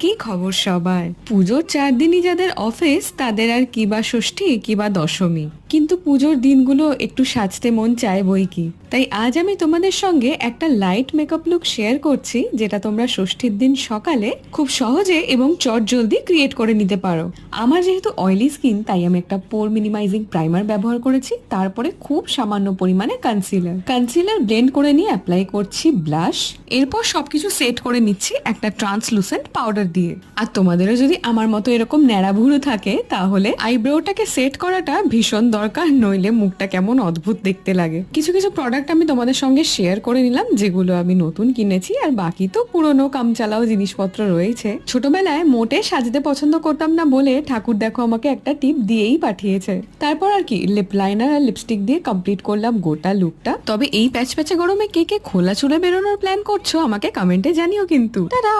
কি খবর সবার? পুজোর 4 দিনই যাদের অফিস তাদের আর কি বা ষষ্ঠী কি বা দশমী, কিন্তু পুজোর দিনগুলো একটু সাজতে মন চায় বই কি। তাই আজ আমি তোমাদের সঙ্গে একটা লাইট মেকআপ লুক শেয়ার করছি, যেটা তোমরা ষষ্ঠীর দিন সকালে খুব সহজে এবং চটজলদি ক্রিয়েট করে নিতে পারো। আমার যেহেতু অয়েলি স্কিন, তাই আমি একটা পোর মিনিমাইজিং প্রাইমার ব্যবহার করেছি, তারপরে খুব সামান্য পরিমাণে কনসিলার ব্লেন্ড করে নিয়ে অ্যাপ্লাই করছি ব্লাশ। এরপর সবকিছু সেট করে নিচ্ছি একটা ট্রান্সলুসেন্ট পাউডার দিয়ে। আর তোমাদেরও যদি আমার মতো এরকম ন্যাড়া ভুরু থাকে, তাহলে আইব্রোটাকে সেট করাটা ভীষণ দরকার, নইলে মুখটা কেমন অদ্ভুত দেখতে লাগে। কিছু কিছু প্রোডাক্ট আমি তোমাদের সঙ্গে শেয়ার করে নিলাম, যেগুলো আমি নতুন কিনেছি, আর বাকি তো পুরনো কামচালাও জিনিসপত্র রয়েছে। ছোটবেলায় মোটে সাজতে পছন্দ করতাম না বলে ঠাকুর দেখো আমাকে একটা টিপ দিয়েই পাঠিয়েছে। তারপর আর কি লিপ লাইনার আর লিপস্টিক দিয়ে কমপ্লিট করলাম গোটা লুকটা। তবে এই প্যাচ প্যাচে গরমে কে কে খোলা চুলে বেরোনোর প্ল্যান করছো আমাকে কমেন্টে জানিও কিন্তু। টাটা।